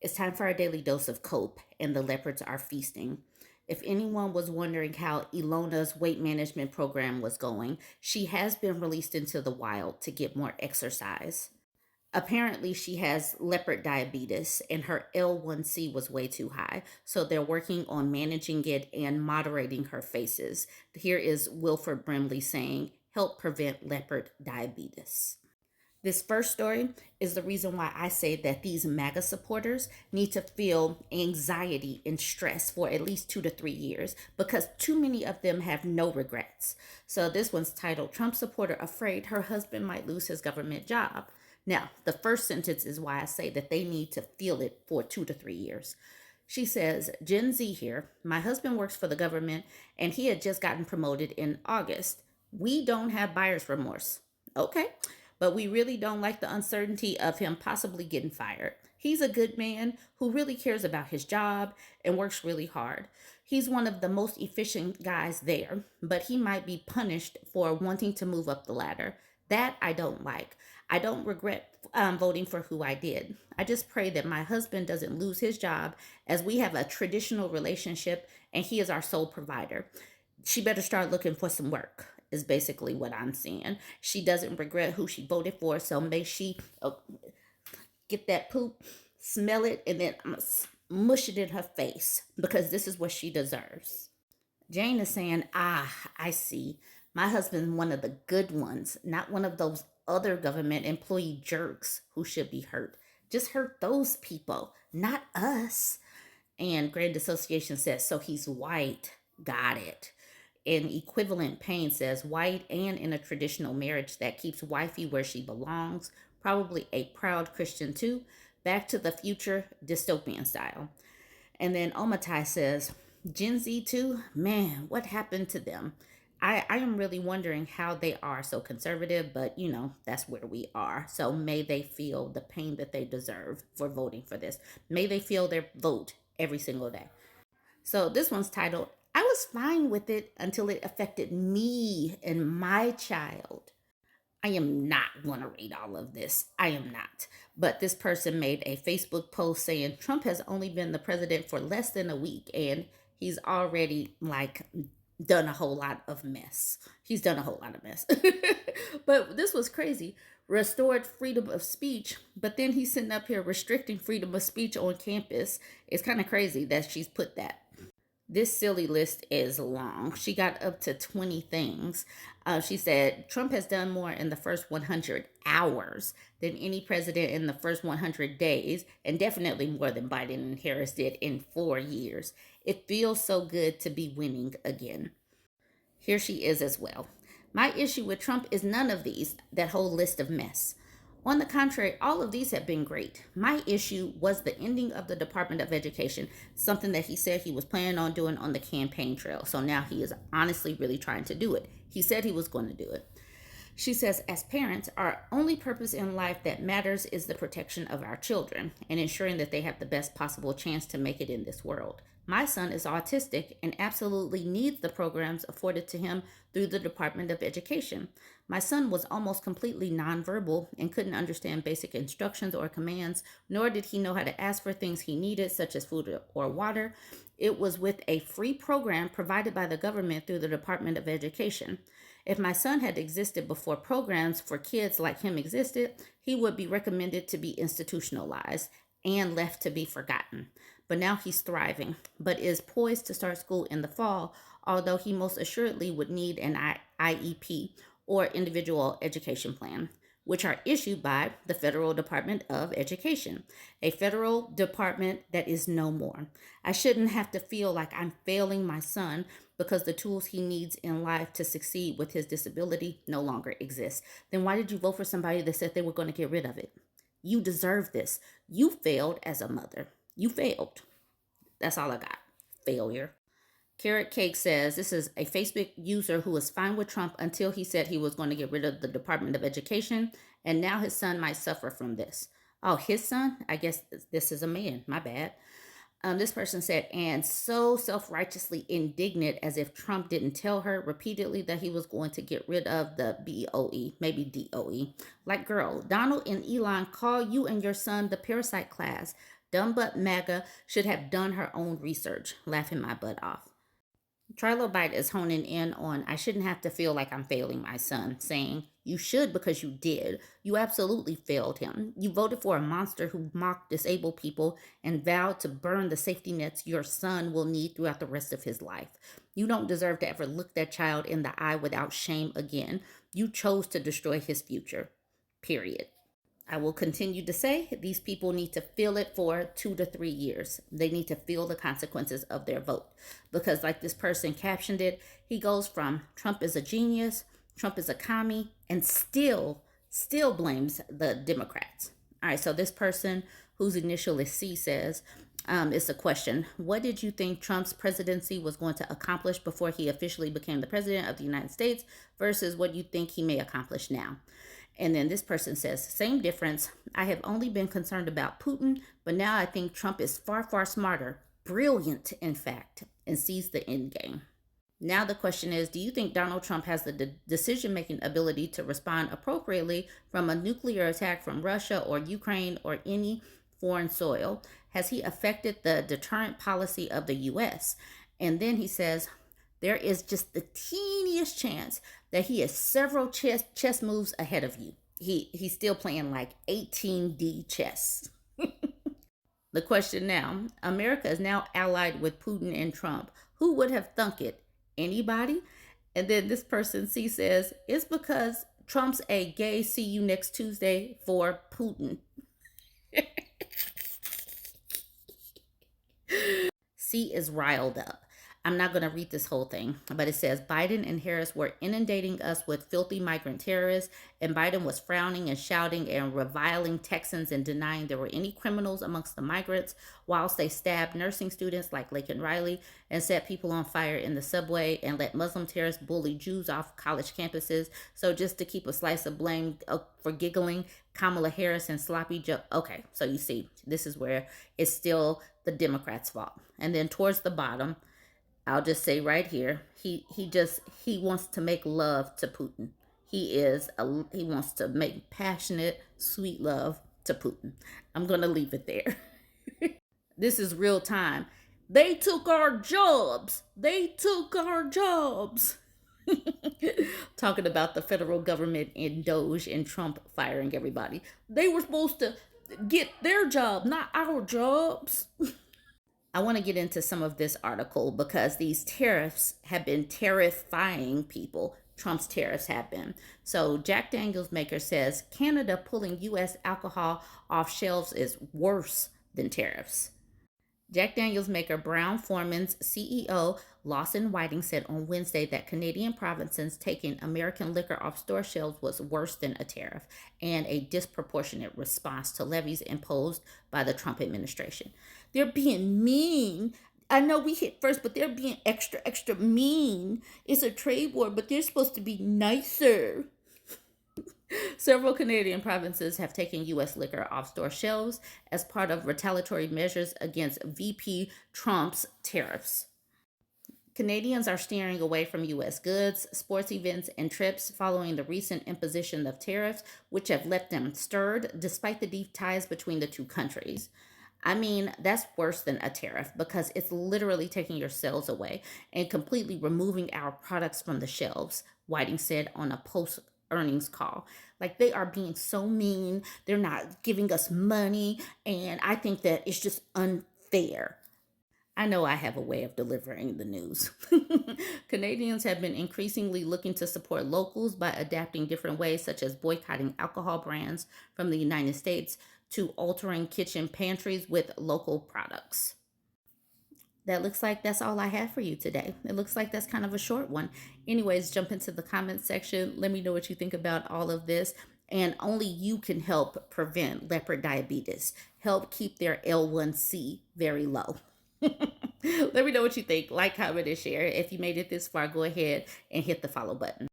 It's time for our daily dose of cope, and the leopards are feasting. If anyone was wondering how Ilona's weight management program was going, she has been released into the wild to get more exercise. Apparently, she has leopard diabetes and her L1C was way too high. So they're working on managing it and moderating her faces. Here is Wilford Brimley saying, help prevent leopard diabetes. This first story is the reason why I say that these MAGA supporters need to feel anxiety and stress for at least 2 to 3 years because too many of them have no regrets. So this one's titled Trump supporter afraid her husband might lose his government job. Now, the first sentence is why I say that they need to feel it for 2 to 3 years. She says, Gen Z here, my husband works for the government and he had just gotten promoted in August. We don't have buyer's remorse. Okay, but we really don't like the uncertainty of him possibly getting fired. He's a good man who really cares about his job and works really hard. He's one of the most efficient guys there, but he might be punished for wanting to move up the ladder. That I don't like. I don't regret voting for who I did. I just pray that my husband doesn't lose his job as we have a traditional relationship and he is our sole provider. She better start looking for some work is basically what I'm seeing. She doesn't regret who she voted for, so may she get that poop, smell it, and then mush it in her face because this is what she deserves. Jane is saying, I see. My husband's one of the good ones, not one of those other government employee jerks who should be hurt. Just hurt those people, not us. And Grand Association says, so he's white. Got it. And Equivalent Pain says, white and in a traditional marriage that keeps wifey where she belongs, probably a proud Christian too. Back to the Future dystopian style. And then Omatai says, Gen Z too? Man, what happened to them? I am really wondering how they are so conservative, but that's where we are. So may they feel the pain that they deserve for voting for this. May they feel their vote every single day. So this one's titled, I was fine with it until it affected me and my child. I am not going to read all of this. I am not. But this person made a Facebook post saying Trump has only been the president for less than a week and he's already done a whole lot of mess. He's done a whole lot of mess. But this was crazy. Restored freedom of speech, but then he's sitting up here restricting freedom of speech on campus. It's kind of crazy that she's put that. This silly list is long. She got up to 20 things. She said Trump has done more in the first 100 hours than any president in the first 100 days, and definitely more than Biden and Harris did in 4 years. It feels so good to be winning again. Here she is as well. My issue with Trump is none of these, that whole list of mess. On the contrary, all of these have been great. My issue was the ending of the Department of Education, something that he said he was planning on doing on the campaign trail. So now he is honestly really trying to do it. He said he was going to do it. She says, as parents, our only purpose in life that matters is the protection of our children and ensuring that they have the best possible chance to make it in this world. My son is autistic and absolutely needs the programs afforded to him through the Department of Education. My son was almost completely nonverbal and couldn't understand basic instructions or commands, nor did he know how to ask for things he needed, such as food or water. It was with a free program provided by the government through the Department of Education. If my son had existed before programs for kids like him existed, he would be recommended to be institutionalized and left to be forgotten. But now he's thriving, but is poised to start school in the fall, although he most assuredly would need an IEP or individual education plan, which are issued by the Federal Department of Education, a federal department that is no more. I shouldn't have to feel like I'm failing my son because the tools he needs in life to succeed with his disability no longer exist. Then why did you vote for somebody that said they were going to get rid of it? You deserve this. You failed as a mother. You failed. That's all I got. Failure. Carrot Cake says this is a Facebook user who was fine with Trump until he said he was going to get rid of the Department of Education, and now his son might suffer from this. Oh, his son? I guess this is a man. My bad. This person said, and so self-righteously indignant as if Trump didn't tell her repeatedly that he was going to get rid of the BOE, maybe DOE. Like, girl, Donald and Elon call you and your son the parasite class. Dumb butt MAGA should have done her own research, laughing my butt off. Trilobite is honing in on I shouldn't have to feel like I'm failing my son, saying, you should because you did. You absolutely failed him. You voted for a monster who mocked disabled people and vowed to burn the safety nets your son will need throughout the rest of his life. You don't deserve to ever look that child in the eye without shame again. You chose to destroy his future. Period. I will continue to say these people need to feel it for 2 to 3 years. They need to feel the consequences of their vote. Because, like this person captioned it, he goes from Trump is a genius, Trump is a commie, and still blames the Democrats. All right, so this person whose initial is C says, it's a question. What did you think Trump's presidency was going to accomplish before he officially became the president of the United States versus what you think he may accomplish now? And then this person says, same difference. I have only been concerned about Putin, but now I think Trump is far, far smarter, brilliant, in fact, and sees the end game. Now the question is, do you think Donald Trump has the decision-making ability to respond appropriately from a nuclear attack from Russia or Ukraine or any foreign soil? Has he affected the deterrent policy of the U.S.? And then he says, there is just the teeniest chance that he is several chess moves ahead of you. He's still playing like 18D chess. The question now, America is now allied with Putin and Trump. Who would have thunk it? Anybody? And then this person C says, it's because Trump's a gay see you next Tuesday for Putin. C is riled up. I'm not going to read this whole thing, but it says Biden and Harris were inundating us with filthy migrant terrorists, and Biden was frowning and shouting and reviling Texans and denying there were any criminals amongst the migrants, whilst they stabbed nursing students like Laken Riley and set people on fire in the subway and let Muslim terrorists bully Jews off college campuses. So just to keep a slice of blame for giggling, Kamala Harris and sloppy Joe. Okay, so you see, this is where it's still the Democrats' fault. And then towards the bottom, I'll just say right here, he wants to make love to Putin. He wants to make passionate, sweet love to Putin. I'm going to leave it there. This is real time. They took our jobs. They took our jobs. Talking about the federal government and Doge and Trump firing everybody. They were supposed to get their job, not our jobs. I want to get into some of this article because these tariffs have been terrifying people. Trump's tariffs have been. So Jack Daniels maker says Canada pulling U.S. alcohol off shelves is worse than tariffs. Jack Daniels maker Brown-Forman's CEO Lawson Whiting said on Wednesday that Canadian provinces taking American liquor off store shelves was worse than a tariff and a disproportionate response to levies imposed by the Trump administration. They're being mean. I know we hit first, but they're being extra, extra mean. It's a trade war, but they're supposed to be nicer. Several Canadian provinces have taken U.S. liquor off store shelves as part of retaliatory measures against VP Trump's tariffs. Canadians are steering away from U.S. goods, sports events, and trips following the recent imposition of tariffs, which have left them stirred despite the deep ties between the two countries. I mean, that's worse than a tariff because it's literally taking your sales away and completely removing our products from the shelves, Whiting said on a post-earnings call. Like, they are being so mean. They're not giving us money, and I think that it's just unfair. I know I have a way of delivering the news. Canadians have been increasingly looking to support locals by adapting different ways, such as boycotting alcohol brands from the United States to altering kitchen pantries with local products. That looks like that's all I have for you today. It looks like that's kind of a short one. Anyways, jump into the comments section. Let me know what you think about all of this. And only you can help prevent leopard diabetes. Help keep their L1C very low. Let me know what you think. Like, comment, and share. If you made it this far, go ahead and hit the follow button.